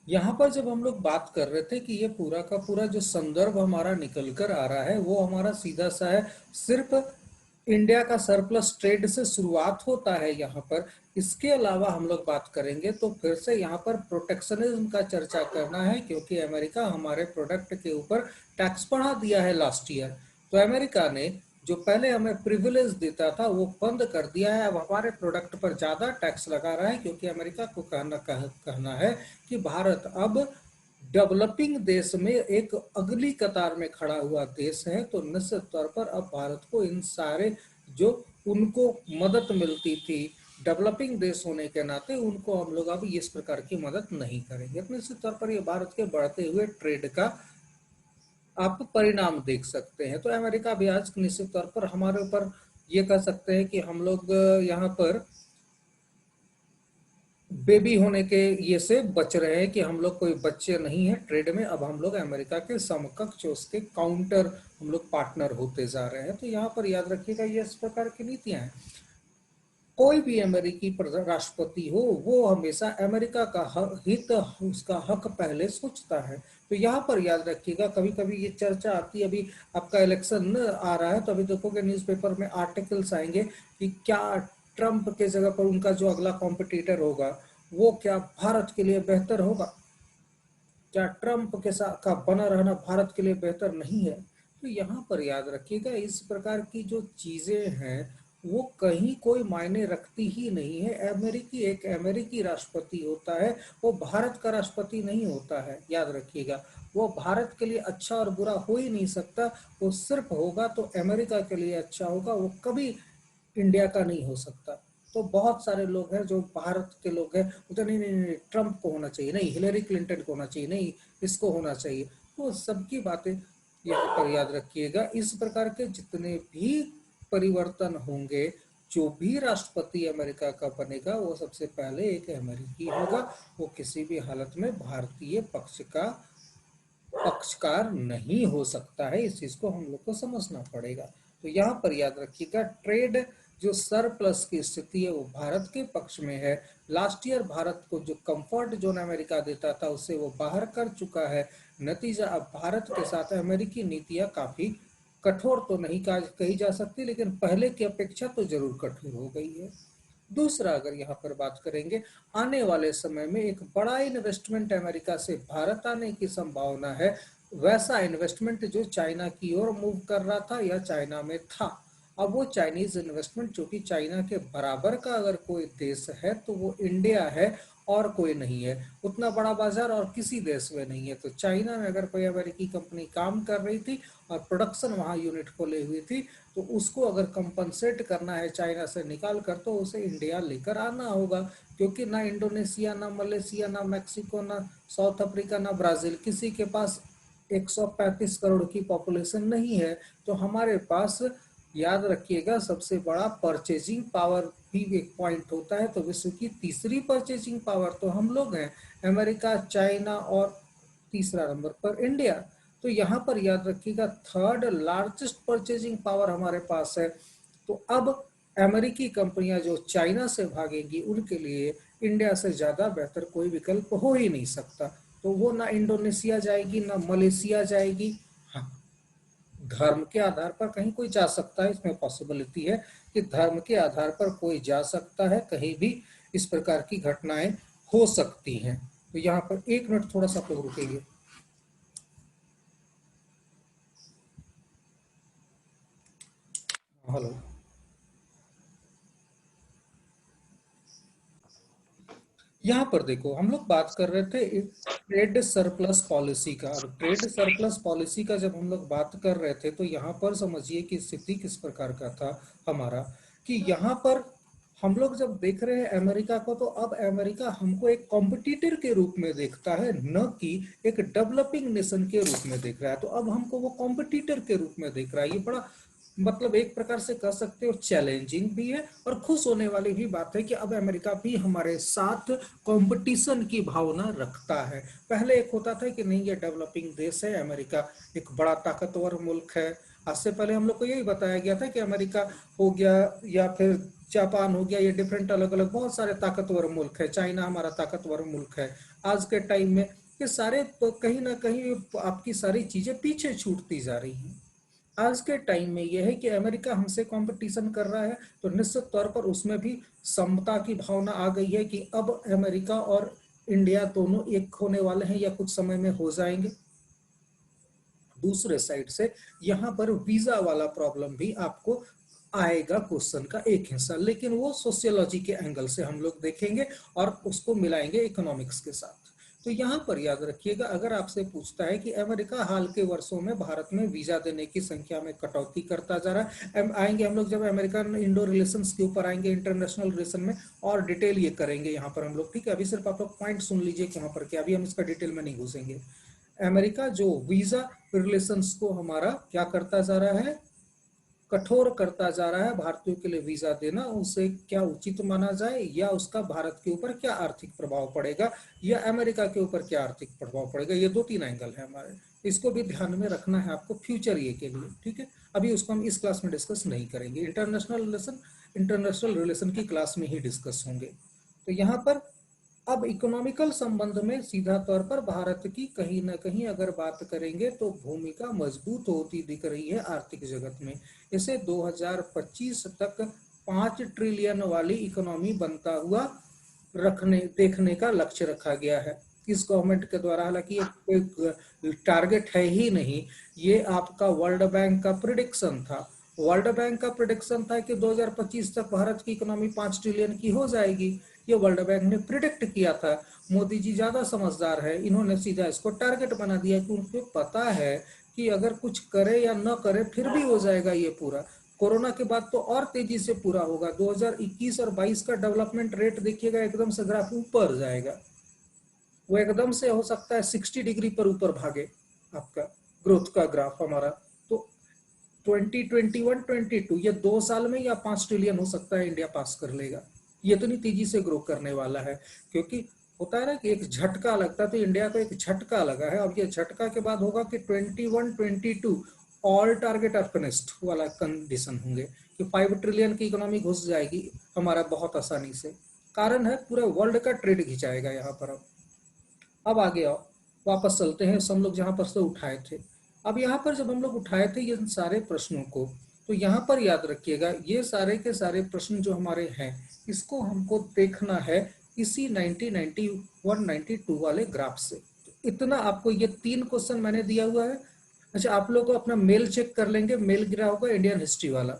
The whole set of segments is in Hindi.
यहाँ पर जब हम लोग बात कर रहे थे कि ये पूरा का पूरा जो संदर्भ हमारा निकल कर आ रहा है वो हमारा सीधा सा है, सिर्फ इंडिया का सरप्लस ट्रेड से शुरुआत होता है यहाँ पर। इसके अलावा हम लोग बात करेंगे तो फिर से यहाँ पर प्रोटेक्शनिज्म का चर्चा करना है, क्योंकि अमेरिका हमारे प्रोडक्ट के ऊपर टैक्स बढ़ा दिया है लास्ट ईयर। तो अमेरिका ने जो पहले हमें प्रिविलेज देता था वो बंद कर दिया है, अब हमारे प्रोडक्ट पर ज़्यादा टैक्स लगा रहा है, क्योंकि अमेरिका को कहना है कि भारत अब डेवलपिंग देश में एक अगली कतार में खड़ा हुआ देश है। तो निश्चित तौर पर अब भारत को इन सारे जो उनको मदद मिलती थी डेवलपिंग देश होने के नाते, उनको हम लोग अब इस प्रकार की मदद नहीं करेंगे। तो निश्चित तौर पर ये भारत के बढ़ते हुए ट्रेड का आप परिणाम देख सकते हैं। तो अमेरिका भी आज निश्चित तौर पर हमारे ऊपर ये कह सकते हैं कि हम लोग यहाँ पर बेबी होने के ये से बच रहे हैं कि हम लोग कोई बच्चे नहीं है ट्रेड में। अब हम लोग अमेरिका के समकक्ष उसके काउंटर हम लोग पार्टनर होते जा रहे हैं। तो यहाँ पर याद रखिएगा ये इस प्रकार की नीतियां हैं। कोई भी अमेरिकी राष्ट्रपति हो वो हमेशा अमेरिका का हित, उसका हक पहले सोचता है। तो यहाँ पर याद रखिएगा, कभी कभी ये चर्चा आती है, अभी आपका इलेक्शन आ रहा है तो अभी देखोगे न्यूज़पेपर में आर्टिकल्स आएंगे कि क्या ट्रंप के जगह पर उनका जो अगला कॉम्पिटिटर होगा वो क्या भारत के लिए बेहतर होगा, क्या ट्रंप के साथ का बना रहना भारत के लिए बेहतर नहीं है। तो यहाँ पर याद रखिएगा इस प्रकार की जो चीजें हैं वो कहीं कोई मायने रखती ही नहीं है। अमेरिकी एक अमेरिकी राष्ट्रपति होता है, वो भारत का राष्ट्रपति नहीं होता है। याद रखिएगा वो भारत के लिए अच्छा और बुरा हो ही नहीं सकता, वो सिर्फ होगा तो अमेरिका के लिए अच्छा होगा, वो कभी इंडिया का नहीं हो सकता। तो बहुत सारे लोग हैं जो भारत के लोग हैं, वो तो नहीं नहीं नहीं ट्रंप को होना चाहिए, नहीं हिलरी क्लिंटन को होना चाहिए, नहीं इसको होना चाहिए। तो सबकी बातें यहाँ पर याद रखिएगा। इस प्रकार के जितने भी परिवर्तन होंगे, जो भी राष्ट्रपति अमेरिका का बनेगा वो सबसे पहले एक अमेरिकी होगा, वो किसी भी हालत में भारतीय पक्षकार नहीं हो सकता है। इस चीज को हम लोग को समझना पड़ेगा। तो यहाँ पर याद रखिएगा ट्रेड जो सरप्लस की स्थिति है वो भारत के पक्ष में है। लास्ट ईयर भारत को जो कंफर्ट जोन अमेरिका देता था उससे वो बाहर कर चुका है। नतीजा अब भारत के साथ अमेरिकी नीतियां काफी कठोर तो नहीं कही जा सकती, लेकिन पहले की अपेक्षा तो जरूर कठोर हो गई है। दूसरा अगर यहाँ पर बात करेंगे, आने वाले समय में एक बड़ा इन्वेस्टमेंट अमेरिका से भारत आने की संभावना है। वैसा इन्वेस्टमेंट जो चाइना की ओर मूव कर रहा था या चाइना में था। अब वो चाइनीज इन्वेस्टमेंट जो कि चाइना के बराबर का अगर कोई देश है तो वो इंडिया है, और कोई नहीं है। उतना बड़ा बाजार और किसी देश में नहीं है। तो चाइना में अगर कोई अमेरिकी कंपनी काम कर रही थी और प्रोडक्शन वहां यूनिट को ले हुई थी, तो उसको अगर कंपनसेट करना है चाइना से निकाल कर तो उसे इंडिया लेकर आना होगा। क्योंकि ना इंडोनेशिया, ना मलेशिया, ना मैक्सिको, ना साउथ अफ्रीका, ना ब्राजील, किसी के पास 135 करोड़ की पॉपुलेशन नहीं है। तो हमारे पास याद रखिएगा सबसे बड़ा परचेजिंग पावर भी एक पॉइंट होता है। तो विश्व की तीसरी परचेजिंग पावर तो हम लोग हैं, अमेरिका, चाइना और तीसरा नंबर पर इंडिया। तो यहाँ पर याद रखिएगा थर्ड लार्जेस्ट परचेजिंग पावर हमारे पास है। तो अब अमेरिकी कंपनियां जो चाइना से भागेंगी उनके लिए इंडिया से ज़्यादा बेहतर कोई विकल्प हो ही नहीं सकता। तो वो ना इंडोनेशिया जाएगी ना मलेशिया जाएगी। हाँ, धर्म के आधार पर कहीं कोई जा सकता है, इसमें पॉसिबिलिटी है कि धर्म के आधार पर कोई जा सकता है, कहीं भी इस प्रकार की घटनाएं हो सकती हैं। तो यहाँ पर एक मिनट थोड़ा सा आप लोग रुकेंगे। हेलो। यहाँ पर देखो हम लोग बात कर रहे थे ट्रेड सरप्लस पॉलिसी का। अब ट्रेड सरप्लस पॉलिसी का जब हम लोग बात कर रहे थे तो यहाँ पर समझिए कि स्थिति किस प्रकार का था हमारा, कि यहाँ पर हम लोग जब देख रहे हैं अमेरिका को, तो अब अमेरिका हमको एक कॉम्पिटिटर के रूप में देखता है, न कि एक डेवलपिंग नेशन के रूप में देख रहा है। तो अब हमको वो कॉम्पिटिटर के रूप में देख रहा है। ये बड़ा मतलब एक प्रकार से कह सकते हो चैलेंजिंग भी है और खुश होने वाली भी बात है कि अब अमेरिका भी हमारे साथ कंपटीशन की भावना रखता है। पहले एक होता था कि नहीं ये डेवलपिंग देश है, अमेरिका एक बड़ा ताकतवर मुल्क है। आज से पहले हम लोग को यही बताया गया था कि अमेरिका हो गया या फिर जापान हो गया, ये डिफरेंट अलग अलग बहुत सारे ताकतवर मुल्क है, चाइना हमारा ताकतवर मुल्क है आज के टाइम में। ये सारे तो कहीं ना कहीं आपकी सारी चीजें पीछे छूटती जा रही हैं। आज के टाइम में यह है कि अमेरिका हमसे कंपटीशन कर रहा है, तो निश्चित तौर पर उसमें भी समता की भावना आ गई है कि अब अमेरिका और इंडिया दोनों एक होने वाले हैं या कुछ समय में हो जाएंगे। दूसरे साइड से यहाँ पर वीजा वाला प्रॉब्लम भी आपको आएगा क्वेश्चन का एक हिस्सा, लेकिन वो सोशियोलॉजी के एंगल से हम लोग देखेंगे और उसको मिलाएंगे इकोनॉमिक्स के साथ। तो यहाँ पर याद रखिएगा, अगर आपसे पूछता है कि अमेरिका हाल के वर्षों में भारत में वीजा देने की संख्या में कटौती करता जा रहा है, आएंगे हम लोग जब अमेरिकन इंडो रिलेशंस के ऊपर आएंगे, इंटरनेशनल रिलेशन में और डिटेल ये करेंगे यहाँ पर हम लोग, ठीक है। अभी सिर्फ आप लोग पॉइंट सुन लीजिए कि वहां पर क्या, अभी हम इसका डिटेल में नहीं घुसेंगे। अमेरिका जो वीजा रिलेशंस को हमारा क्या करता जा रहा है, कठोर करता जा रहा है। भारतीयों के लिए वीजा देना उसे क्या उचित माना जाए, या उसका भारत के ऊपर क्या आर्थिक प्रभाव पड़ेगा, या अमेरिका के ऊपर क्या आर्थिक प्रभाव पड़ेगा, ये दो तीन एंगल है हमारे। इसको भी ध्यान में रखना है आपको फ्यूचर ये के लिए, ठीक है। अभी उसको हम इस क्लास में डिस्कस नहीं करेंगे, इंटरनेशनल रिलेशन की क्लास में ही डिस्कस होंगे। तो यहाँ पर अब इकोनॉमिकल संबंध में सीधा तौर पर भारत की कहीं ना कहीं अगर बात करेंगे तो भूमिका मजबूत होती दिख रही है आर्थिक जगत में। इसे 2025 तक 5 ट्रिलियन वाली इकोनॉमी बनता हुआ रखने देखने का लक्ष्य रखा गया है इस गवर्नमेंट के द्वारा। हालांकि एक टारगेट है ही नहीं, ये आपका वर्ल्ड बैंक का प्रिडिक्शन था। वर्ल्ड बैंक का प्रिडिक्शन था कि 2025 तक भारत की इकोनॉमी 5 ट्रिलियन की हो जाएगी। ये वर्ल्ड बैंक ने प्रिडिक्ट किया था। मोदी जी ज्यादा समझदार है, इन्होंने सीधा इसको टारगेट बना दिया कि उनको पता है कि अगर कुछ करे या न करे फिर भी हो जाएगा ये पूरा। कोरोना के बाद तो और तेजी से पूरा होगा। 2021 और 22 का डेवलपमेंट रेट देखिएगा, एकदम से ग्राफ ऊपर जाएगा। वो एकदम से हो सकता है 60 डिग्री पर ऊपर भागे आपका ग्रोथ का ग्राफ हमारा। तो 2021-22 ये 2 साल में या 5 ट्रिलियन हो सकता है इंडिया पास कर लेगा। ये तो नहीं तेजी से ग्रो करने वाला है, क्योंकि होता है ना कि एक झटका लगता है, तो इंडिया को एक झटका लगा है। अब ये झटका के बाद होगा कि 21-22 ऑल टारगेट आर फिनिश्ड वाला कंडीशन होंगे कि 5 ट्रिलियन की इकोनॉमी घुस जाएगी हमारा बहुत आसानी से। कारण है पूरे वर्ल्ड का ट्रेड खिंचाएगा यहाँ पर। अब आगे आओ, वापस चलते हैं हम लोग जहां पर से उठाए थे। अब यहाँ पर जब हम लोग उठाए थे ये सारे प्रश्नों को, तो यहाँ पर याद रखिएगा ये सारे के सारे प्रश्न जो हमारे हैं, इसको हमको देखना है इसी 1991-92 वाले ग्राफ से। तो इतना आपको ये 3 क्वेश्चन मैंने दिया हुआ है। अच्छा, आप लोग अपना मेल चेक कर लेंगे, मेल गिरा होगा इंडियन हिस्ट्री वाला।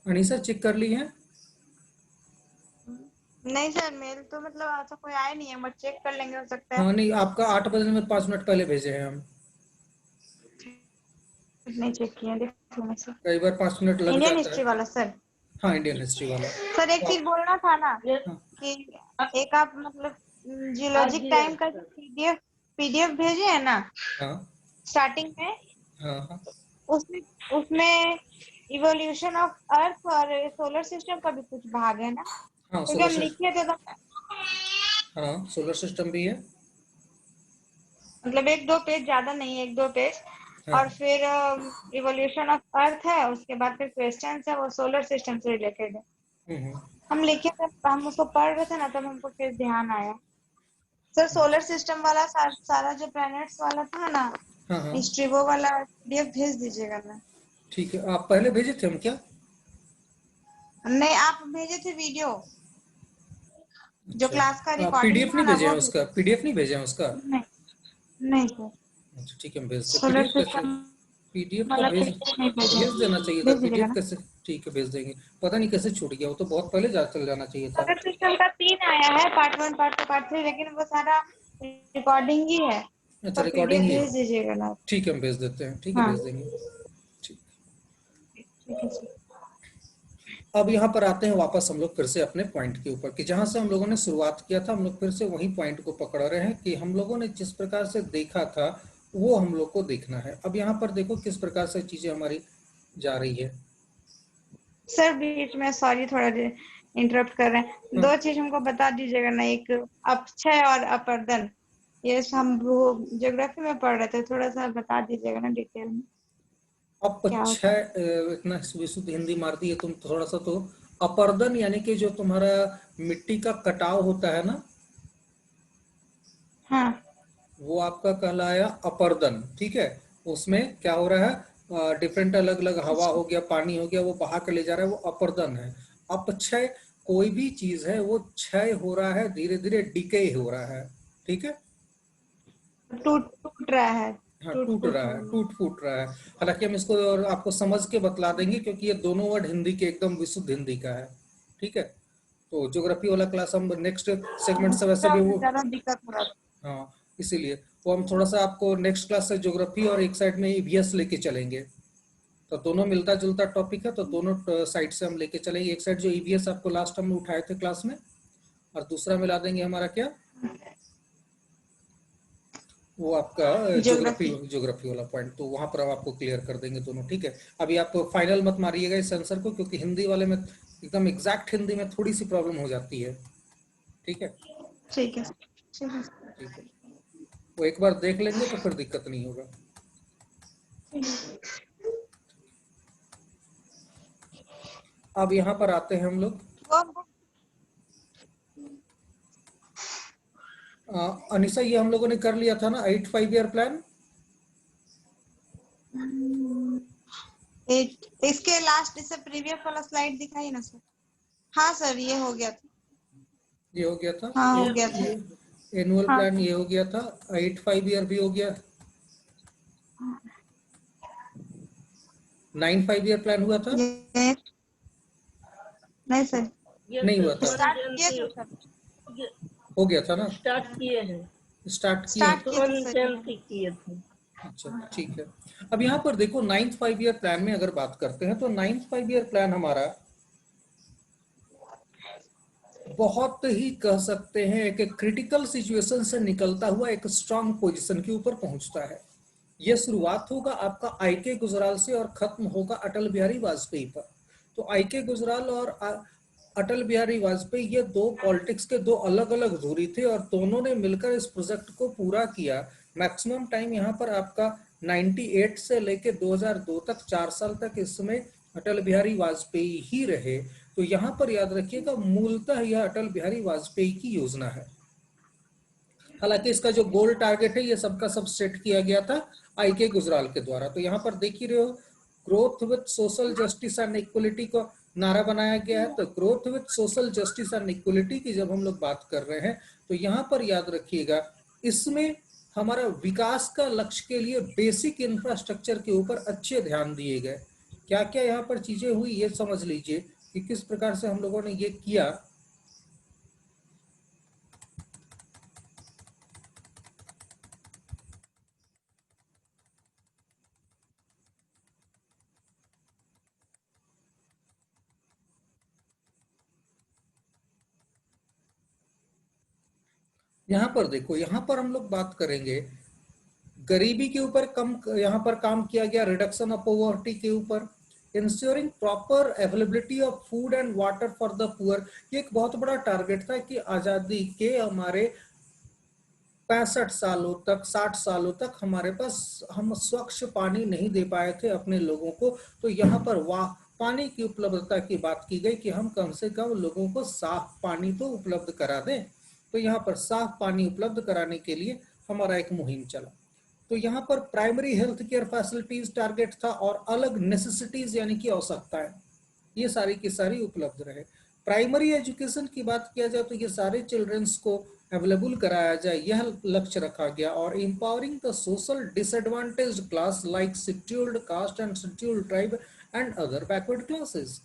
अनीसा चेक कर ली है? नहीं सर, मेल तो मतलब ऐसा कोई आया नहीं है, बट चेक कर लेंगे, हो सकता है। हाँ नहीं, आपका 8 बजने में 5 मिनट पहले भेजे हैं हम। नहीं चेक किया, देख लूंगा सर। कई बार 5 मिनट लग इंडियन जाता है। हिस्ट्री वाला सर। हाँ, इंडियन हिस्ट्री वाला। सर एक तो चीज बोलना था ना हाँ कि एक आप मतलब जियोलॉजिक टाइम का जो पीडीएफ भेजे है ना हाँ स्टार्टिंग में, हाँ हाँ उसमें उसमें इवोल्यूशन ऑफ अर्थ और सोलर सिस्टम का भी कुछ भाग है ना, हाँ क्योंकि सोलर हम सिस्टम। लिखे थे तो हाँ सोलर सिस्टम भी है। मतलब एक दो पेज, ज्यादा नहीं, एक दो पेज। हाँ और फिर इवोल्यूशन ऑफ अर्थ है, उसके बाद फिर क्वेश्चंस है वो सोलर सिस्टम से रिलेटेड है। हम्म। हम लिखे थे, हम उसको पढ़ रहे थे ना, तब हमको फिर ध्यान आया। सर सोलर सिस्टम वाला सारा जो प्लैनेट्स वाला था ना हाँ हाँ हिस्ट्री, वो वाला पीडीएफ भेज दीजिएगा ना। ठीक है, आप पहले भेजे थे हम क्या? नहीं, आप भेजे थे वीडियो, जो अच्छा, क्लास का आप रिकॉर्डिंग पीडीएफ था नहीं ना भेजे हैं वो उसका? पीडीएफ नहीं भेजे हैं उसका? नहीं, नहीं सर, अच्छा ठीक है, हम भेजते। सोलर पीडीएफ कैसे? सिस्टम पीडीएफ का वाला भेज पीडीएफ नहीं भेजे। भेज देना चाहिए था। भेज दीजिएगा पीडीएफ ना। कैसे? ठीक है, भेज देंगे। पता नहीं कैसे छूट गया, वो तो बहुत पहले चल जाना चाहिए था। सोलर सिस्टम का 3 आया है, पार्ट 1, पार्ट 2, पार्ट 3, लेकिन वो सारा रिकॉर्डिंग ही है, अच्छा, तो रिकॉर्डिंग पीडीएफ ही है। भेज दीजिएगा ना। ठीक है, हम भेज देते हैं, ठीक है, हाँ भेज देंगे। ठीक। ठीक है सर। अब यहाँ पर आते हैं वापस हम लोग फिर से अपने पॉइंट के ऊपर कि जहां से हम लोगों ने शुरुआत किया था, हम लोग फिर से वही पॉइंट को पकड़ रहे हैं कि हम लोगों ने जिस प्रकार से देखा था वो हम लोग को देखना है। अब यहाँ पर देखो किस प्रकार से चीजें हमारी जा रही है। सर बीच में सॉरी, थोड़ा इंटरप्ट कर रहे हैं, हाँ, 2 चीज हमको बता दीजिएगा ना, एक अपक्षय और अपर्दन, ये हम ज्योग्राफी में पढ़ रहे थे, थोड़ा सा बता दीजिएगा ना डिटेल में। क्या होता है? इतना विशुद्ध हिंदी मार दी है तुम थोड़ा सा तो। अपर्दन यानी कि जो तुम्हारा मिट्टी का कटाव होता है ना, हाँ। वो आपका कहलाया अपर्दन, ठीक है। उसमें क्या हो रहा है, डिफरेंट अलग अलग हवा अच्छा। हो गया, पानी हो गया, वो बहा के ले जा रहा है, वो अपर्दन है। अपक्षय कोई भी चीज है वो क्षय हो रहा है, धीरे धीरे डिके हो रहा है, ठीक है। टूट टूट रहा है। हाँ, टूट टूट फूट रहा हो है, रहा है। टूट फूट रहा है। हालांकि हम इसको और आपको समझ के बतला देंगे क्योंकि ये दोनों वर्ड हिंदी के एकदम विशुद्ध हिंदी का है, ठीक है। तो ज्योग्राफी वाला क्लास हम नेक्स्ट सेगमेंट से वैसे दूसरा भी में वो, ज्यादा दिक्कत हो रहा था। हाँ, इसीलिए वो हम थोड़ा सा आपको नेक्स्ट क्लास से ज्योग्राफी और एक साइड में ईवीएस लेके चलेंगे। तो दोनों मिलता जुलता टॉपिक है, तो दोनों साइड से हम लेके चलेंगे। एक साइड जो ईवीएस आपको लास्ट हम उठाए थे क्लास में, और दूसरा मिला देंगे हमारा क्या, वो आपका ज्योग्राफी, ज्योग्राफी। ज्योग्राफी वाला पॉइंट। तो वहां पर हम आपको क्लियर कर देंगे दोनों, ठीक है। अभी आप फाइनल मत मारिएगा इस आंसर को, क्योंकि हिंदी वाले में एकदम एग्जैक्ट हिंदी में थोड़ी सी प्रॉब्लम हो जाती है, ठीक है। ठीक है। ठीक है। ठीक है, वो एक बार देख लेंगे तो फिर दिक्कत नहीं होगा। अब यहाँ पर आते हैं हम लोग। वो अनिशा, ये हम लोगों ने कर लिया था ना 8 5 ईयर प्लान। एक इसके लास्ट से प्रीवियस वाला स्लाइड दिखाई ना सर। हाँ सर, ये हो गया था। ये हो गया था। हाँ, हो ये गया था। एनुअल हाँ। प्लान ये हो गया था। 8 5 ईयर भी हो गया। 9 5 ईयर प्लान हुआ था। ये नहीं सर, ये नहीं हुआ था। स्टार्ट किए स्वर्ण थे सर। जयंती हो गया था ना, स्टार्ट किए हैं। स्टार्ट किए। स्टार्ट किए थे स्वर्ण सर ये वाला। जयंती किए थे। अच्छा, ठीक है। अब यहाँ पर देखो 9th 5 ईयर प्लान में अगर बात करते हैं तो 9th 5 ईयर प्लान हमारा बहुत ही कह सकते हैं एक क्रिटिकल सिचुएशन से निकलता हुआ एक स्ट्रांग पोजीशन के ऊपर पहुंचता है। यह शुरुआत होगा आपका आई के गुजराल से और खत्म होगा अटल बिहारी वाजपेयी पर। तो आई के गुजराल और अटल बिहारी वाजपेयी ये दो पॉलिटिक्स के दो अलग अलग धुरी थे, और दोनों ने मिलकर इस प्रोजेक्ट को पूरा किया। मैक्सिमम टाइम यहाँ पर आपका 98 से लेके 2002 तक, 4 साल तक इसमें अटल बिहारी वाजपेयी ही रहे। तो यहाँ पर याद रखिएगा मूलतः यह अटल बिहारी वाजपेयी की योजना है। हालांकि इसका जो गोल टारगेट है ये सबका सब सेट किया गया था आई के गुजराल के द्वारा। तो यहाँ पर देख ही रहे हो, growth with social justice and equality को नारा बनाया गया है। तो growth with social justice and equality की जब हम लोग बात कर रहे हैं तो यहाँ पर याद रखिएगा इसमें हमारा विकास का लक्ष्य के लिए बेसिक इंफ्रास्ट्रक्चर के ऊपर अच्छे ध्यान दिए गए। क्या क्या यहाँ पर चीजें हुई ये समझ लीजिए कि किस प्रकार से हम लोगों ने ये किया। यहाँ पर देखो, यहाँ पर हम लोग बात करेंगे गरीबी के ऊपर कम, यहाँ पर काम किया गया रिडक्शन ऑफ पॉवर्टी के ऊपर, ensuring proper availability of food and water for the poor. ये एक बहुत बड़ा टारगेट था कि आजादी के हमारे 65 सालों तक, 60 सालों तक हमारे पास हम स्वच्छ पानी नहीं दे पाए थे अपने लोगों को। तो यहाँ पर वाह पानी की उपलब्धता की बात की गई कि हम कम से कम लोगों को साफ पानी तो उपलब्ध करा दें। तो यहाँ पर साफ पानी उपलब्ध कराने के लिए हमारा एक मुहिम चला। तो यहाँ पर primary health care facilities target था, और अलग नेसेसिटीज यानी कि आवश्यकताएं, ये सारी की सारी उपलब्ध रहे। प्राइमरी एजुकेशन की बात किया जाए तो ये सारे चिल्ड्रंस को अवेलेबल कराया जाए, यह लक्ष्य रखा गया। और empowering the social disadvantaged class like scheduled caste and scheduled tribe and other backward classes.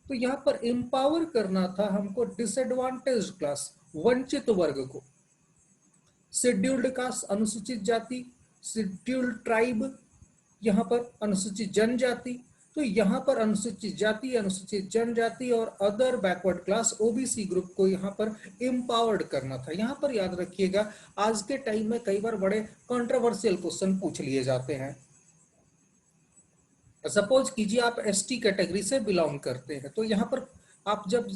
तो यहाँ पर एम्पावर करना था हमको डिसएडवांटेज्ड क्लास, वंचित वर्ग को, शेड्यूल्ड कास्ट अनुसूचित जाति, शेड्यूल्ड ट्राइब यहाँ पर अनुसूचित जनजाति। तो यहाँ पर अनुसूचित जाति, अनुसूचित जनजाति और other backward class OBC group को यहाँ पर एम्पावर्ड करना था। यहाँ पर याद रखिएगा आज के टाइम में कई बार बड़े कंट्रोवर्शियल क्वेश्चन पूछ लिए जाते हैं। सपोज कीजिए आप एसटी कैटेगरी से बिलोंग करते हैं, तो यहाँ पर आप जब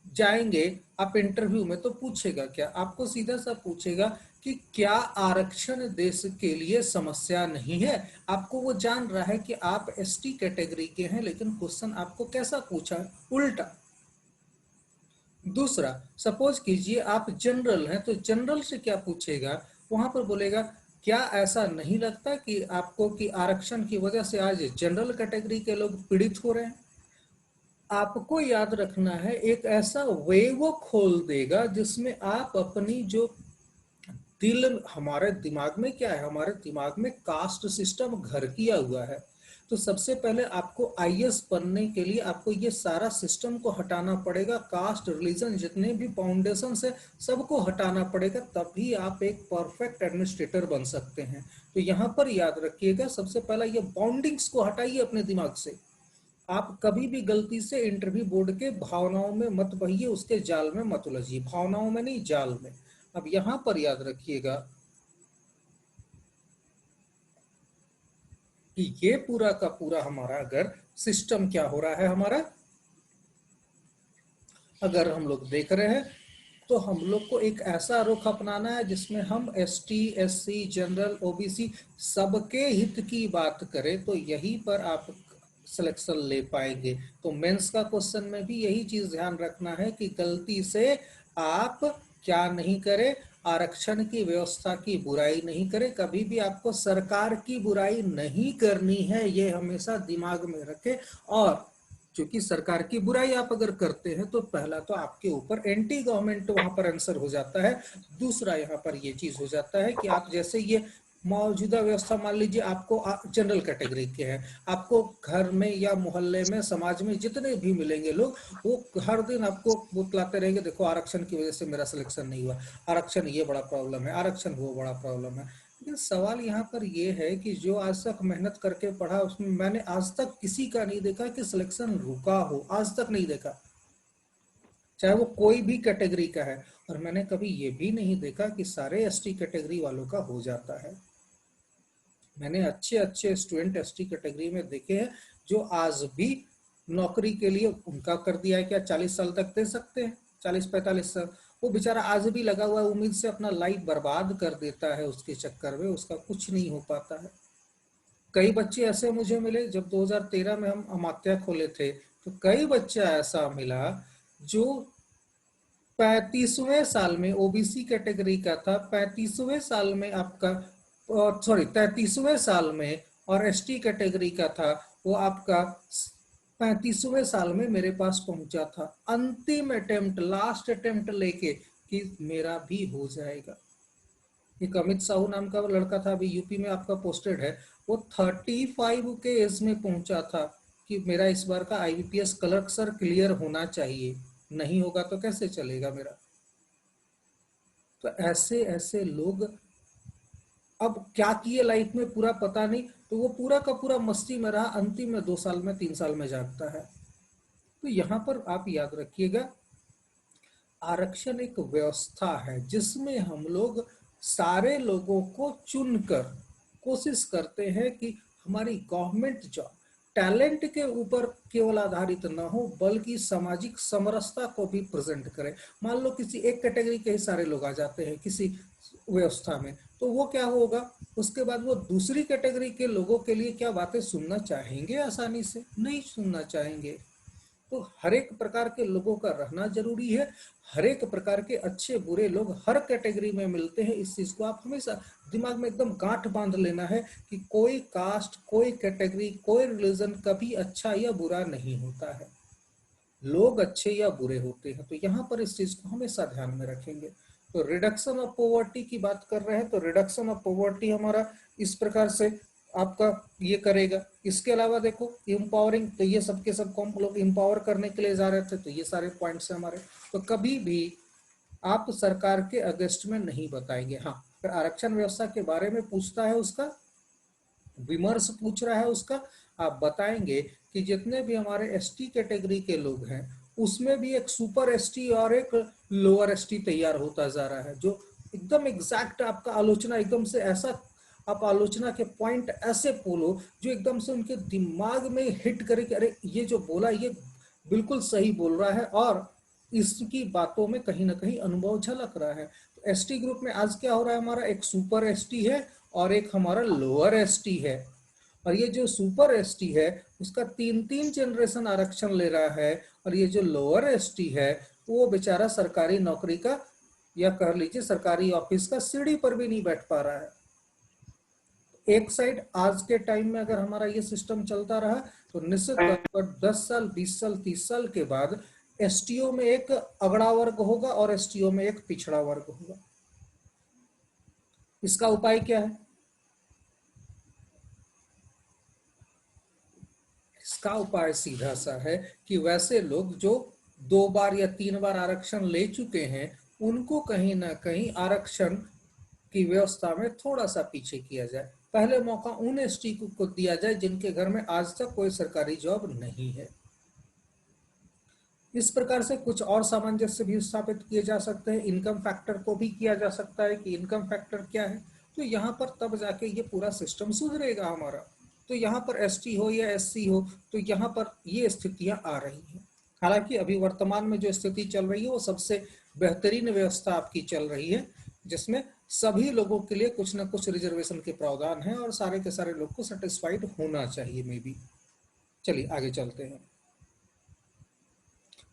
जाएंगे आप इंटरव्यू में तो पूछेगा क्या, आपको सीधा सा पूछेगा कि क्या आरक्षण देश के लिए समस्या नहीं है। आपको वो जान रहा है कि आप एसटी कैटेगरी के हैं, लेकिन क्वेश्चन आपको कैसा पूछा, उल्टा। दूसरा, सपोज कीजिए आप जनरल हैं, तो जनरल से क्या पूछेगा, वहां पर बोलेगा क्या ऐसा नहीं लगता कि आपको कि आरक्षण की वजह से आज जनरल कैटेगरी के लोग पीड़ित हो रहे हैं। आपको याद रखना है, एक ऐसा वे वो खोल देगा जिसमें आप अपनी जो दिल, हमारे दिमाग में क्या है, हमारे दिमाग में कास्ट सिस्टम घर किया हुआ है। तो सबसे पहले आपको आईएएस बनने के लिए आपको ये सारा सिस्टम को हटाना पड़ेगा, कास्ट रिलीजन जितने भी फाउंडेशन है सबको हटाना पड़ेगा, तभी आप एक परफेक्ट एडमिनिस्ट्रेटर बन सकते हैं। तो यहाँ पर याद रखिएगा, सबसे पहला ये बाउंडिंग्स को हटाइए अपने दिमाग से। आप कभी भी गलती से इंटरव्यू बोर्ड के भावनाओं में मत बहिए, उसके जाल में मत उलझिए, भावनाओं में नहीं, जाल में। अब यहां पर याद रखिएगा कि ये पूरा का पूरा हमारा अगर सिस्टम क्या हो रहा है हमारा, अगर हम लोग देख रहे हैं तो हम लोग को एक ऐसा रुख अपनाना है जिसमें हम एसटी, एससी, जनरल, ओबीसी सबके हित की बात करें, तो यहीं पर आप सिलेक्शन ले पाएंगे। तो मेंस का क्वेश्चन में भी यही चीज ध्यान रखना है कि गलती से आप क्या नहीं करें, आरक्षण की व्यवस्था की बुराई नहीं करें, कभी भी आपको सरकार की बुराई नहीं करनी है, ये हमेशा दिमाग में रखें। और क्योंकि सरकार की बुराई आप अगर करते हैं तो पहला तो आपके ऊपर एंटी गवर्नमेंट वहां पर आंसर हो जाता है। दूसरा यहाँ पर ये चीज हो जाता है कि आप जैसे ये मौजूदा व्यवस्था, मान लीजिए आपको जनरल कैटेगरी के हैं, आपको घर में या मोहल्ले में समाज में जितने भी मिलेंगे लोग, वो हर दिन आपको बुतलाते रहेंगे, देखो आरक्षण की वजह से मेरा सिलेक्शन नहीं हुआ, आरक्षण ये बड़ा प्रॉब्लम है, आरक्षण वो बड़ा प्रॉब्लम है। लेकिन सवाल यहाँ पर ये है कि जो आज तक मेहनत करके पढ़ा, उसमें मैंने आज तक किसी का नहीं देखा कि सिलेक्शन रुका हो, आज तक नहीं देखा, चाहे वो कोई भी कैटेगरी का है। और मैंने कभी ये भी नहीं देखा कि सारे एसटी कैटेगरी वालों का हो जाता है। मैंने अच्छे अच्छे स्टूडेंट एसटी कैटेगरी में देखे हैं जो आज भी नौकरी के लिए उनका कर दिया है क्या, 40 साल तक दे सकते हैं, 40-45 साल, वो बेचारा आज भी लगा हुआ उम्मीद से अपना लाइफ बर्बाद कर देता है, उसके चक्कर में उसका कुछ नहीं हो पाता है। कई बच्चे ऐसे मुझे मिले, जब 2013 में हम अमात्या खोले थे, तो कई बच्चा ऐसा मिला जो 35वें साल में ओबीसी कैटेगरी का था, 35वें साल में आपका, सॉरी 33वें साल में, और एसटी कैटेगरी का था, वो आपका 35वें साल में मेरे पास पहुंचा था, अंतिम अटेम्प्ट, लास्ट अटेम्प्ट लेके कि मेरा भी हो जाएगा। एक अमित साहू नाम का लड़का था, अभी यूपी में आपका पोस्टेड है, वो 35 के एज में पहुंचा था कि मेरा इस बार का आईबीपीएस क्लर्क सर क्लियर होना चाहिए, नहीं होगा तो कैसे चलेगा मेरा। तो ऐसे ऐसे लोग अब क्या किए लाइफ में पूरा पता नहीं, तो वो पूरा का पूरा मस्ती में रहा, अंतिम में 2 साल में 3 साल में जागता है। तो यहाँ पर आप याद रखिएगा, आरक्षण एक व्यवस्था है जिसमें हम लोग सारे लोगों को चुनकर कोशिश करते हैं कि हमारी गवर्नमेंट जॉब टैलेंट के ऊपर केवल आधारित न हो, बल्कि सामाजिक समरसता को भी प्रेजेंट करे। मान लो किसी एक कैटेगरी के ही सारे लोग आ जाते हैं किसी व्यवस्था में, तो वो क्या होगा, उसके बाद वो दूसरी कैटेगरी के लोगों के लिए क्या बातें सुनना चाहेंगे, आसानी से नहीं सुनना चाहेंगे। तो हर एक प्रकार के लोगों का रहना जरूरी है, हर एक प्रकार के अच्छे बुरे लोग हर कैटेगरी में मिलते हैं, इस चीज को आप हमेशा दिमाग में एकदम गांठ बांध लेना है कि कोई कास्ट, कोई कैटेगरी, कोई रिलीजन कभी अच्छा या बुरा नहीं होता है, लोग अच्छे या बुरे होते हैं। तो यहाँ पर इस चीज को हमेशा ध्यान में रखेंगे। तो रिडक्शन ऑफ पॉवर्टी की बात कर रहे हैं, तो रिडक्शन ऑफ पॉवर्टी हमारा इस प्रकार से आपका ये करेगा। इसके अलावा देखो एम्पावरिंग, तो ये सब के सब कौन लोग एम्पावर करने के लिए जा रहे थे, तो ये सारे पॉइंट्स हैं हमारे। तो कभी भी आप सरकार के अगेंस्ट में नहीं बताएंगे। हाँ, अगर आरक्षण व्यवस्था के बारे में पूछता है, उसका विमर्श पूछ रहा है उसका, आप बताएंगे कि जितने भी हमारे एसटी कैटेगरी के लोग हैं उसमें भी एक सुपर एसटी और एक लोअर एसटी तैयार होता जा रहा है, जो एकदम एग्जैक्ट आपका आलोचना, एकदम से ऐसा आप आलोचना के पॉइंट ऐसे बोलो जो एकदम से उनके दिमाग में हिट करे कि अरे ये जो बोला ये बिल्कुल सही बोल रहा है। और इसकी बातों में कहीं ना कहीं अनुभव झलक रहा है। तो एसटी ग्रुप में आज क्या हो रहा है, हमारा एक सुपर एसटी है और एक हमारा लोअर एसटी है। और ये जो सुपर एसटी है उसका 3-3 जनरेशन आरक्षण ले रहा है, और ये जो लोअर एसटी है वो बेचारा सरकारी नौकरी का, या कह लीजिए सरकारी ऑफिस का सीढ़ी पर भी नहीं बैठ पा रहा है। एक साइड आज के टाइम में अगर हमारा ये सिस्टम चलता रहा तो निश्चित तौर पर 10 साल 20 साल 30 साल के बाद एसटीओ में एक अगड़ा वर्ग होगा और एसटीओ में एक पिछड़ा वर्ग होगा। इसका उपाय क्या है? इसका उपाय सीधा सा है कि वैसे लोग जो 2 बार या 3 बार आरक्षण ले चुके हैं उनको कहीं ना कहीं आरक्षण की व्यवस्था में थोड़ा सा पीछे किया जाए। पहले मौका उन एसटी को दिया जाए जिनके घर में आज तक कोई सरकारी जॉब नहीं है। इस प्रकार से कुछ और सामंजस्य भी स्थापित किए जा सकते हैं। इनकम फैक्टर को भी किया जा सकता है कि इनकम फैक्टर क्या है, तो यहाँ पर तब जाके ये पूरा सिस्टम सुधरेगा हमारा। तो यहाँ पर एसटी हो या एससी हो, तो यहाँ पर ये स्थितियां आ रही हैं। हालांकि अभी वर्तमान में जो स्थिति चल रही है वो सबसे बेहतरीन व्यवस्था आपकी चल रही है, जिसमें सभी लोगों के लिए कुछ ना कुछ रिजर्वेशन के प्रावधान है और सारे के सारे लोग को सेटिस्फाइड होना चाहिए मे बी। चलिए आगे चलते हैं।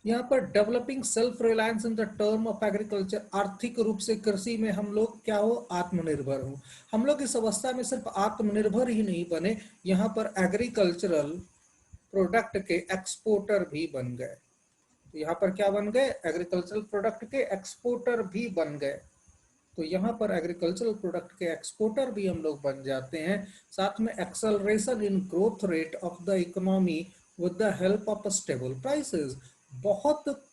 यहाँ पर developing self reliance in the term of agriculture, आर्थिक रूप से कृषि में हम लोग क्या हो, आत्मनिर्भर हो। हम लोग इस अवस्था में सिर्फ आत्मनिर्भर ही नहीं बने, यहाँ पर एग्रीकल्चरल प्रोडक्ट के एक्सपोर्टर भी बन गए। तो यहाँ पर क्या बन गए, एग्रीकल्चरल प्रोडक्ट के एक्सपोर्टर भी बन गए। तो यहाँ पर एग्रीकल्चरल प्रोडक्ट के एक्सपोर्टर भी हम लोग बन जाते हैं। साथ में acceleration in growth rate of the economy with the help of stable prices. बहुत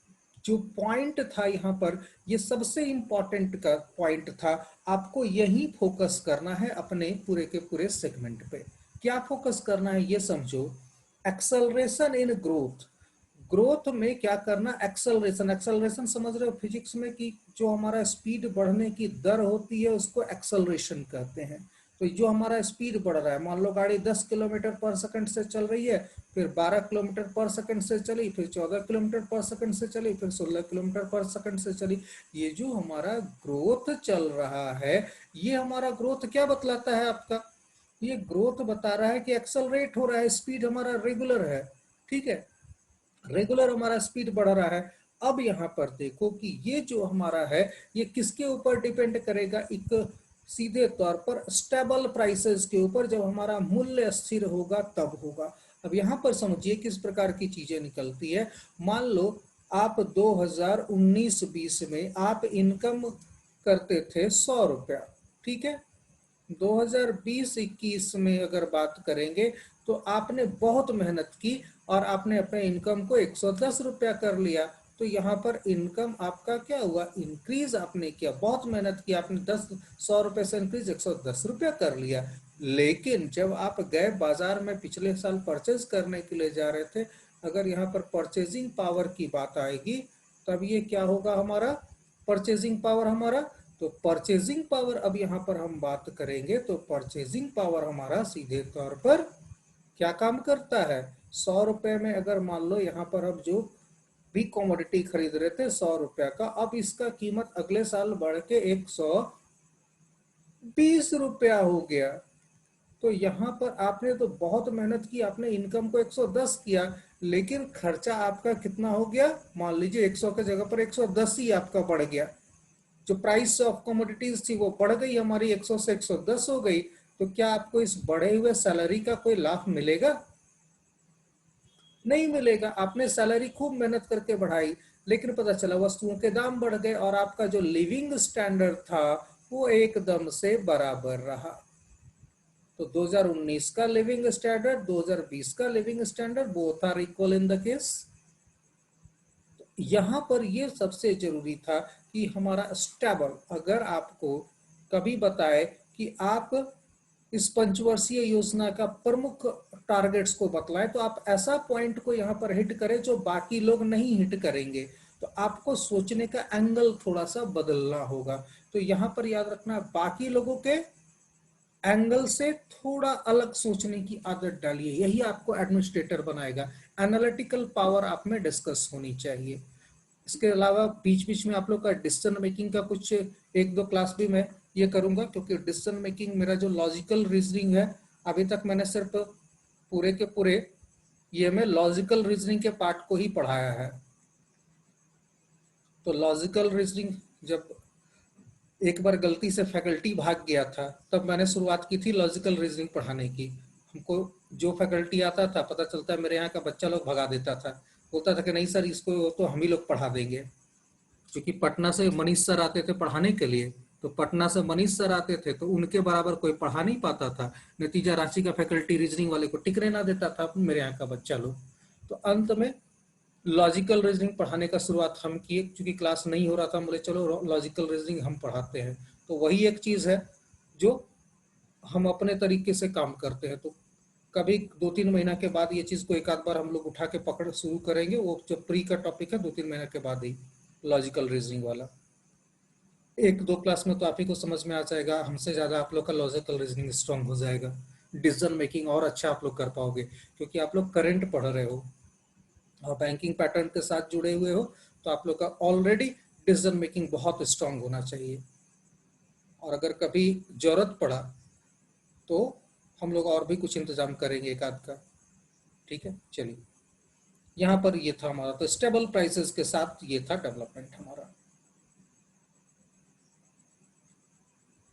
जो पॉइंट था यहाँ पर, ये सबसे इंपॉर्टेंट का पॉइंट था। आपको यही फोकस करना है अपने पूरे के पूरे सेगमेंट पे। क्या फोकस करना है ये समझो। एक्सेलरेशन इन ग्रोथ, ग्रोथ में क्या करना, एक्सेलरेशन। एक्सेलरेशन समझ रहे हो फिजिक्स में कि जो हमारा स्पीड बढ़ने की दर होती है उसको एक्सेलरेशन कहते हैं। तो जो हमारा स्पीड बढ़ रहा है, मान लो गाड़ी 10 किलोमीटर पर सेकंड से चल रही है, फिर 12 किलोमीटर पर सेकंड से चली, फिर 14 किलोमीटर पर सेकंड से चली, फिर 16 किलोमीटर पर सेकंड से चली। ये जो हमारा ग्रोथ चल रहा है, ये हमारा ग्रोथ क्या बतलाता है आपका, ये ग्रोथ बता रहा है कि एक्सेलरेट हो रहा है, स्पीड हमारा रेगुलर है। ठीक है, रेगुलर हमारा स्पीड बढ़ रहा है। अब यहाँ पर देखो कि ये जो हमारा है ये किसके ऊपर डिपेंड करेगा, एक सीधे तौर पर स्टेबल प्राइसेस के ऊपर। जब हमारा मूल्य स्थिर होगा तब होगा। अब यहाँ पर समझिए किस प्रकार की चीजें निकलती है। मान लो आप 2019-20 में आप इनकम करते थे 100 रुपया, ठीक है। 2020-21 में अगर बात करेंगे तो आपने बहुत मेहनत की और आपने अपने इनकम को 110 रुपया कर लिया। तो यहाँ पर इनकम आपका क्या हुआ, इंक्रीज आपने किया, बहुत मेहनत की आपने, 100 रुपए से इंक्रीज 110 रुपया कर लिया। लेकिन जब आप गए बाजार में पिछले साल परचेज करने के लिए जा रहे थे, अगर यहाँ पर परचेजिंग पावर की बात आएगी तब ये क्या होगा हमारा, परचेजिंग पावर हमारा। तो परचेजिंग पावर अब यहाँ पर हम बात करेंगे तो परचेजिंग पावर हमारा सीधे तौर पर क्या काम करता है, 100 रुपए में अगर मान लो यहाँ पर हम जो भी कॉमोडिटी खरीद रहे थे 100 रुपया का, अब इसका कीमत अगले साल बढ़ के 120 रुपया हो गया। तो यहाँ पर आपने तो बहुत मेहनत की, आपने इनकम को 110 किया, लेकिन खर्चा आपका कितना हो गया, मान लीजिए 100 के जगह पर 110 ही आपका बढ़ गया। जो प्राइस ऑफ कमोडिटीज थी वो बढ़ गई हमारी, 100 से 110 हो गई। तो क्या आपको इस बढ़े हुए सैलरी का कोई लाभ मिलेगा, नहीं मिलेगा। आपने सैलरी खूब मेहनत करके बढ़ाई, लेकिन पता चला वस्तुओं के दाम बढ़ गए और आपका जो लिविंग स्टैंडर्ड था वो एकदम से बराबर रहा। तो 2019 का लिविंग स्टैंडर्ड, 2020 का living standard, both are equal in the case. यहां पर ये सबसे जरूरी था कि हमारा स्टेबल, अगर आपको कभी बताए कि आप इस पंचवर्षीय योजना का प्रमुख टारगेट्स को बतलाएं तो आप ऐसा पॉइंट को यहां पर हिट करें जो बाकी लोग नहीं हिट करेंगे। तो आपको सोचने का एंगल थोड़ा सा बदलना होगा। तो यहां पर याद रखना, बाकी लोगों के एंगल से थोड़ा अलग सोचने की आदत डालिए, यही आपको एडमिनिस्ट्रेटर बनाएगा। एनालिटिकल पावर आप में डिस्कस होनी चाहिए। इसके अलावा बीच बीच में आप लोग का डिसीजन मेकिंग का कुछ एक दो क्लास भी मैं ये करूंगा, क्योंकि डिसीजन मेकिंग मेरा जो लॉजिकल रीजनिंग है, अभी तक मैंने सिर्फ पूरे के पूरे ये में लॉजिकल रीजनिंग के पार्ट को ही पढ़ाया है। तो लॉजिकल रीजनिंग जब एक बार गलती से फैकल्टी भाग गया था, तब मैंने शुरुआत की थी लॉजिकल रीजनिंग पढ़ाने की। हमको जो फैकल्टी आता था, पता चलता है मेरे यहाँ का बच्चा लोग भगा देता था, बोलता था कि नहीं सर इसको तो हम ही लोग पढ़ा देंगे। क्योंकि पटना से मनीष सर आते थे पढ़ाने के लिए, तो पटना से मनीष सर आते थे तो उनके बराबर कोई पढ़ा नहीं पाता था। नतीजा रांची का फैकल्टी रीजनिंग वाले को टिकने ना देता था मेरे यहाँ का बच्चा लोग। तो अंत में लॉजिकल रीजनिंग पढ़ाने का शुरुआत हम किए, क्योंकि क्लास नहीं हो रहा था, बोले चलो लॉजिकल रीजनिंग हम पढ़ाते हैं। तो वही एक चीज़ है जो हम अपने तरीके से काम करते हैं। तो कभी 2-3 महीना के बाद ये चीज़ को एक आध बार हम लोग उठा के पकड़ शुरू करेंगे। वो जो प्री का टॉपिक है 2-3 महीना के बाद ही लॉजिकल रीजनिंग वाला, एक दो क्लास में तो आप ही को समझ में आ जाएगा। हमसे ज़्यादा आप लोग का लॉजिकल रीजनिंग स्ट्रांग हो जाएगा, डिसीजन मेकिंग और अच्छा आप लोग कर पाओगे, क्योंकि आप लोग करंट पढ़ रहे हो और बैंकिंग पैटर्न के साथ जुड़े हुए हो। तो आप लोग का ऑलरेडी डिसीजन मेकिंग बहुत स्ट्रांग होना चाहिए। और अगर कभी जरूरत पड़ा तो हम लोग और भी कुछ इंतजाम करेंगे एक आध का। ठीक है, चलिए यहाँ पर ये था हमारा, तो स्टेबल प्राइसेस के साथ ये था डेवलपमेंट हमारा।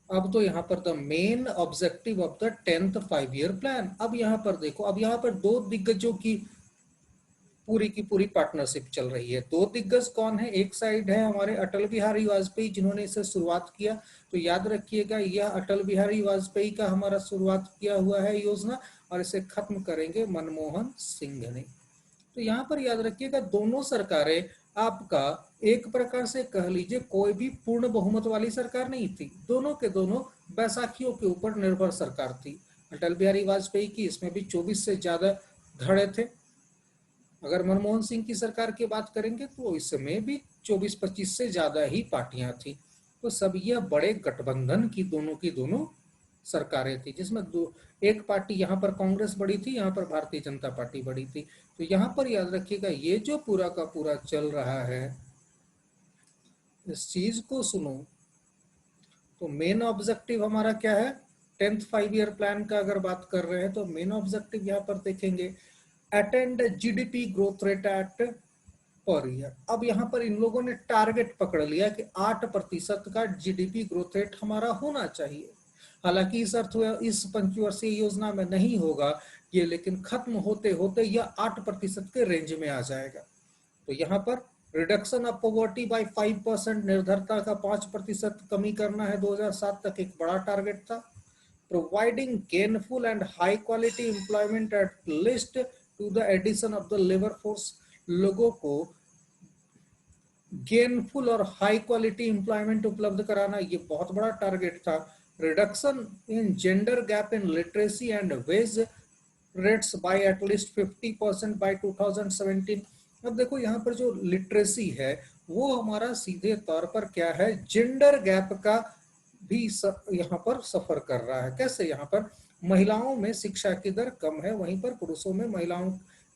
अब तो यहाँ पर the main objective of the 10th 5 year plan. अब यहाँ पर देखो, अब यहाँ पर दो दिग्गजों की पूरी की पूरी पार्टनरशिप चल रही है। दो दिग्गज कौन है? एक साइड है हमारे अटल बिहारी वाजपेयी, जिन्होंने इसे शुरुआत किया। तो याद रखिएगा, यह अटल बिहारी वाजपेयी का हमारा शुरुआत किया हुआ है योजना, और इसे खत्म करेंगे मनमोहन सिंह ने। तो यहाँ पर याद रखिएगा, दोनों सरकारें आपका एक प्रकार से कह लीजिए कोई भी पूर्ण बहुमत वाली सरकार नहीं थी। दोनों के दोनों बैसाखियों के ऊपर निर्भर सरकार थी। अटल बिहारी वाजपेयी की इसमें भी 24 से ज्यादा धड़े थे। अगर मनमोहन सिंह की सरकार की बात करेंगे तो इसमें भी 24-25 से ज्यादा ही पार्टियां थी। तो सब यह बड़े गठबंधन की दोनों सरकारें थी, जिसमें दो एक पार्टी यहाँ पर कांग्रेस बड़ी थी, यहाँ पर भारतीय जनता पार्टी बड़ी थी। तो यहाँ पर याद रखिएगा, ये जो पूरा का पूरा चल रहा है, इस चीज को सुनो। तो मेन ऑब्जेक्टिव हमारा क्या है? 10th 5 ईयर प्लान का अगर बात कर रहे हैं तो मेन ऑब्जेक्टिव यहाँ पर देखेंगे, attained GDP growth rate at per year. अब यहाँ पर इन लोगों ने टारगेट पकड़ लिया कि 8% का जीडीपी ग्रोथ रेट हमारा होना चाहिए। हालांकि इस पंचवर्षीय योजना में नहीं होगा ये, लेकिन खत्म होते होते यह 8% के रेंज में आ जाएगा। तो यहाँ पर रिडक्शन ऑफ पॉवर्टी बाय 5%, निर्धरता का 5% कमी करना है 2007 तक, एक बड़ा टारगेट था। Providing gainful and high quality employment at least to the addition of the labour force. लोगों को गेनफुल और हाई क्वालिटी एम्प्लॉयमेंट उपलब्ध कराना, ये बहुत बड़ा टारगेट था। Reduction in gender gap in literacy and wage rates by at least 50% by 2017। अब देखो यहाँ पर जो लिटरेसी है वो हमारा सीधे तौर पर क्या है, जेंडर गैप का भी यहाँ पर सफर कर रहा है। कैसे? यहाँ पर महिलाओं में शिक्षा की दर कम है, वहीं पर पुरुषों में महिलाओं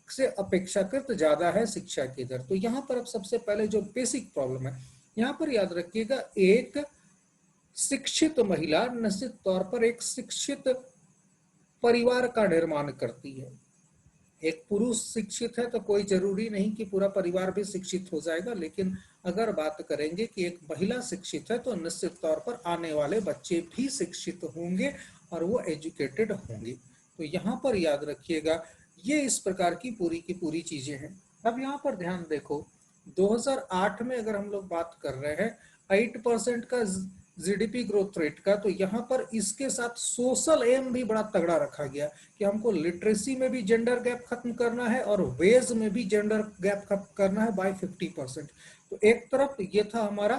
से अपेक्षाकृत ज्यादा है शिक्षा की दर। तो यहाँ पर अब सबसे पहले जो बेसिक प्रॉब्लम है, यहाँ पर याद रखिएगा, एक शिक्षित महिला निश्चित तौर पर एक शिक्षित परिवार का निर्माण करती है। एक पुरुष शिक्षित है तो कोई जरूरी नहीं कि पूरा परिवार भी शिक्षित हो जाएगा, लेकिन अगर बात करेंगे कि एक महिला शिक्षित है तो निश्चित तौर पर आने वाले बच्चे भी शिक्षित होंगे और वो एजुकेटेड होंगे। तो यहाँ पर याद रखिएगा, ये इस प्रकार की पूरी चीजें हैं। अब यहाँ पर ध्यान देखो, 2008 में अगर हम लोग बात कर रहे हैं 8% का जीडीपी ग्रोथ रेट का, तो यहाँ पर इसके साथ सोशल एम भी बड़ा तगड़ा रखा गया कि हमको लिटरेसी में भी जेंडर गैप खत्म करना है और वेज में भी जेंडर गैप खत्म करना है बाय 50%। तो एक तरफ ये था हमारा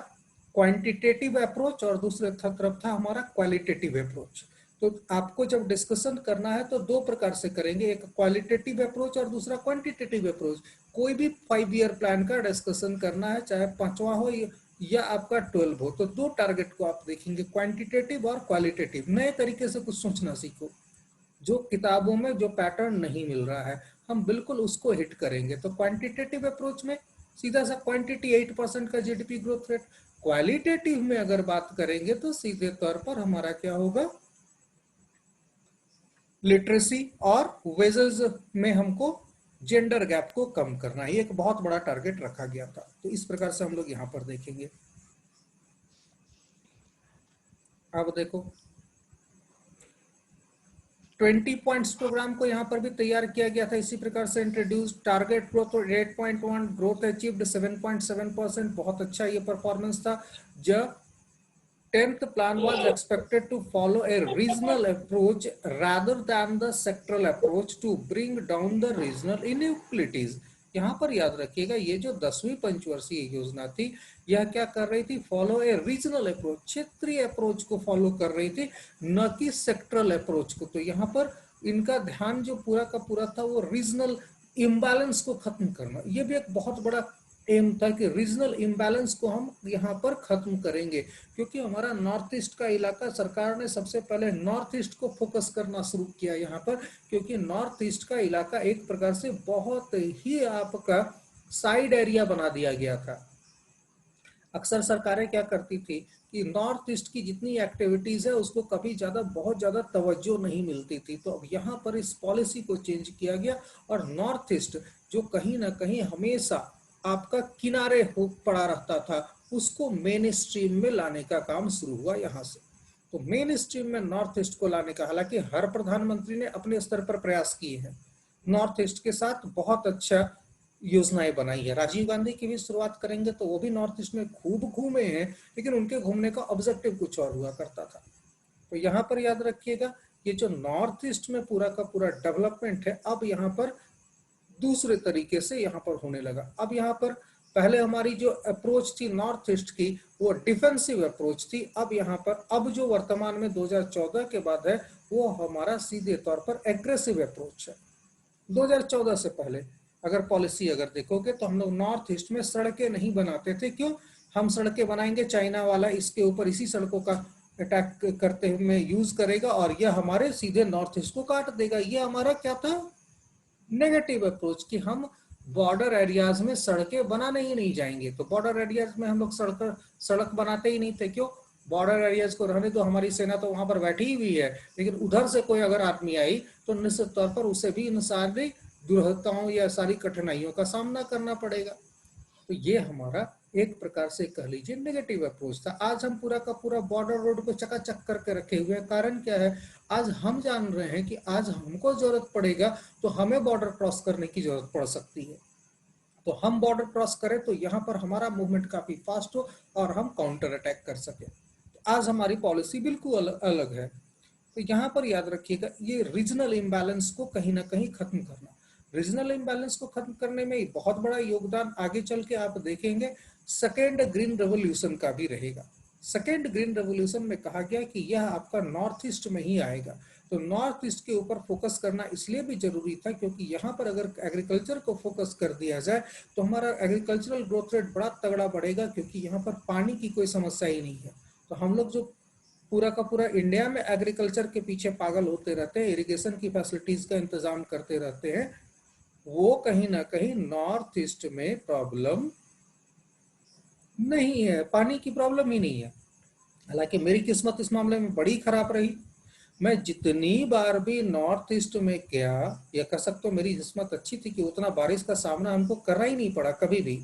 क्वांटिटेटिव अप्रोच और दूसरे तरफ था हमारा क्वालिटेटिव अप्रोच। तो आपको जब डिस्कशन करना है तो दो प्रकार से करेंगे, एक क्वालिटेटिव अप्रोच और दूसरा क्वांटिटेटिव अप्रोच। कोई भी 5 ईयर प्लान का डिस्कशन करना है, चाहे 5वां हो या आपका 12 हो, तो दो टारगेट को आप देखेंगे, क्वांटिटेटिव और क्वालिटेटिव। नए तरीके से कुछ सोचना सीखो, जो किताबों में जो पैटर्न नहीं मिल रहा है हम बिल्कुल उसको हिट करेंगे। तो क्वांटिटेटिव अप्रोच में सीधा सा क्वांटिटी 8% का जीडीपी ग्रोथ रेट। क्वालिटेटिव में अगर बात करेंगे तो सीधे तौर पर हमारा क्या होगा, लिटरेसी और वेजेस में हमको जेंडर गैप को कम करना है, एक बहुत बड़ा टारगेट रखा गया था। तो इस प्रकार से हम लोग यहां पर देखेंगे। अब देखो 20 पॉइंट्स प्रोग्राम को यहां पर भी तैयार किया गया था, इसी प्रकार से introduce. Target growth 8.1, growth achieved 7.7%, बहुत अच्छा ये परफॉर्मेंस था। ज 10th plan was expected to follow a regional approach rather than the sectoral approach to bring down the regional inequalities। यहां पर याद रखिएगा, ये जो 10वीं पंचवर्षीय योजना थी, यह क्या कर रही थी, फॉलो ए रीजनल अप्रोच, क्षेत्रीय अप्रोच को फॉलो कर रही थी, न कि सेक्टरल अप्रोच को। तो यहां पर इनका ध्यान जो पूरा का पूरा था वो रीजनल इम्बैलेंस को खत्म करना। ये भी एक बहुत बड़ा एम था कि रीजनल इम्बैलेंस को हम यहाँ पर खत्म करेंगे, क्योंकि हमारा नॉर्थ ईस्ट का इलाका, सरकार ने सबसे पहले नॉर्थ ईस्ट को फोकस करना शुरू किया यहाँ पर, क्योंकि नॉर्थ ईस्ट का इलाका एक प्रकार से बहुत ही आपका साइड एरिया बना दिया गया था। अक्सर सरकारें क्या करती थी कि नॉर्थ ईस्ट की जितनी एक्टिविटीज है उसको कभी बहुत ज्यादा तवज्जो नहीं मिलती थी। तो अब यहाँ पर इस पॉलिसी को चेंज किया गया और नॉर्थ ईस्ट जो कहीं ना कहीं हमेशा आपका किनारे हो पड़ा रहता था, उसको मेन स्ट्रीम में लाने का काम शुरू हुआ यहाँ से। तो मेन स्ट्रीम में नॉर्थ ईस्ट को लाने का, हालांकि हर प्रधानमंत्री ने अपने स्तर पर प्रयास किए हैं, नॉर्थ ईस्ट के साथ बहुत अच्छा योजनाएं बनाई है। राजीव गांधी की भी शुरुआत करेंगे तो वो भी नॉर्थ ईस्ट में खूब घूमे हैं, लेकिन उनके घूमने का ऑब्जेक्टिव कुछ और हुआ करता था। तो यहाँ पर याद रखिएगा, ये जो नॉर्थ ईस्ट में पूरा का पूरा डेवलपमेंट है, अब यहाँ पर दूसरे तरीके से यहाँ पर होने लगा। अब यहाँ पर पहले हमारी जो अप्रोच थी नॉर्थ ईस्ट की, वो डिफेंसिव अप्रोच थी। अब यहाँ पर अब जो वर्तमान में 2014 के बाद है, वो हमारा सीधे तौर पर एग्रेसिव अप्रोच है। 2014 से पहले अगर पॉलिसी अगर देखोगे तो हम लोग नॉर्थ ईस्ट में सड़कें नहीं बनाते थे। क्यों? हम सड़कें बनाएंगे, चाइना वाला इसके ऊपर इसी सड़कों का अटैक करते हुए यूज करेगा और यह हमारे सीधे नॉर्थ ईस्ट को काट देगा। यह हमारा क्या था, नेगेटिव अप्रोच, कि हम बॉर्डर एरियाज में सड़कें बनाने ही नहीं जाएंगे। तो बॉर्डर एरियाज में हम लोग सड़क बनाते ही नहीं थे। क्यों? बॉर्डर एरियाज को रहने दो, हमारी सेना तो वहां पर बैठी हुई है, लेकिन उधर से कोई अगर आदमी आई तो निश्चित तौर पर उसे भी इन सारी दुर्घटनाओं या सारी कठिनाइयों का सामना करना पड़ेगा। तो ये हमारा एक प्रकार से कह लीजिए नेगेटिव अप्रोच था। आज हम पूरा का पूरा बॉर्डर रोड को चकाचक करके रखे हुए हैं। कारण क्या है, आज हम जान रहे हैं कि आज हमको जरूरत पड़ेगा तो हमें बॉर्डर क्रॉस करने की जरूरत पड़ सकती है। तो हम बॉर्डर क्रॉस करें तो यहाँ पर हमारा मूवमेंट काफी फास्ट हो और हम काउंटर अटैक कर सके। तो आज हमारी पॉलिसी बिल्कुल अलग है। तो यहाँ पर याद रखिएगा, ये रीजनल इम्बैलेंस को कहीं ना कहीं खत्म करना। रीजनल इम्बैलेंस को खत्म करने में बहुत बड़ा योगदान आगे चल के आप देखेंगे सेकेंड ग्रीन रेवोल्यूशन का भी रहेगा। सेकेंड ग्रीन रेवोल्यूशन में कहा गया कि यह आपका नॉर्थ ईस्ट में ही आएगा। तो नॉर्थ ईस्ट के ऊपर फोकस करना इसलिए भी जरूरी था क्योंकि यहाँ पर अगर एग्रीकल्चर को फोकस कर दिया जाए तो हमारा एग्रीकल्चरल ग्रोथ रेट बड़ा तगड़ा बढ़ेगा, क्योंकि यहाँ पर पानी की कोई समस्या ही नहीं है। तो हम लोग जो पूरा का पूरा इंडिया में एग्रीकल्चर के पीछे पागल होते रहते हैं, इरिगेशन की फैसिलिटीज का इंतजाम करते रहते हैं, वो कहीं ना कहीं नॉर्थ ईस्ट में प्रॉब्लम नहीं है, पानी की प्रॉब्लम ही नहीं है। हालांकि मेरी किस्मत इस मामले में बड़ी खराब रही। मैं जितनी बार भी नॉर्थ ईस्ट में गया, या कह सकते हो मेरी किस्मत अच्छी थी कि उतना बारिश का सामना हमको करना ही नहीं पड़ा कभी भी।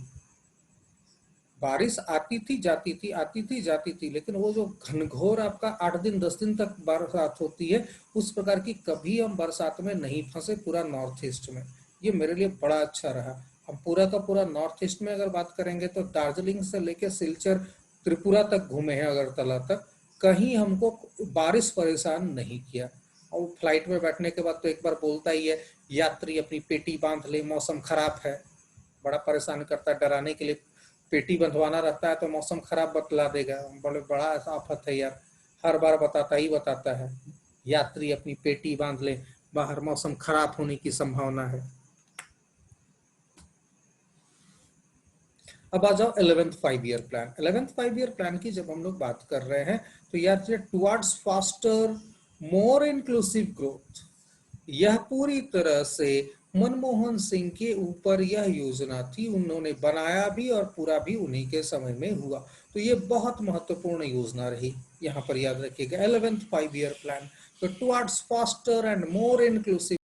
बारिश आती थी जाती थी, आती थी जाती थी, लेकिन वो जो घनघोर आपका 8 दिन 10 दिन तक बरसात होती है, उस प्रकार की कभी हम बरसात में नहीं फंसे पूरा नॉर्थ ईस्ट में। ये मेरे लिए बड़ा अच्छा रहा। हम पूरा का पूरा नॉर्थ ईस्ट में अगर बात करेंगे तो दार्जिलिंग से लेकर सिलचर त्रिपुरा तक घूमे हैं, अगरतला तक, कहीं हमको बारिश परेशान नहीं किया। और फ्लाइट में बैठने के बाद तो एक बार बोलता ही है, यात्री अपनी पेटी बांध ले, मौसम खराब है। बड़ा परेशान करता है, डराने के लिए पेटी बंधवाना रहता है तो मौसम खराब बतला देगा। बड़ा आफत है यार, हर बार बताता है यात्री अपनी पेटी बांध ले, बाहर मौसम खराब होने की संभावना है। अब आ जाओ 11th 5 year plan. 11th 5 year plan की जब हम लोग बात कर रहे हैं तो यार towards faster more inclusive growth, यह पूरी तरह से मनमोहन सिंह के ऊपर यह योजना थी, उन्होंने बनाया भी और पूरा भी उन्हीं के समय में हुआ। तो ये बहुत महत्वपूर्ण योजना रही। यहाँ पर याद रखिएगा 11th 5 ईयर प्लान। तो towards faster and more inclusive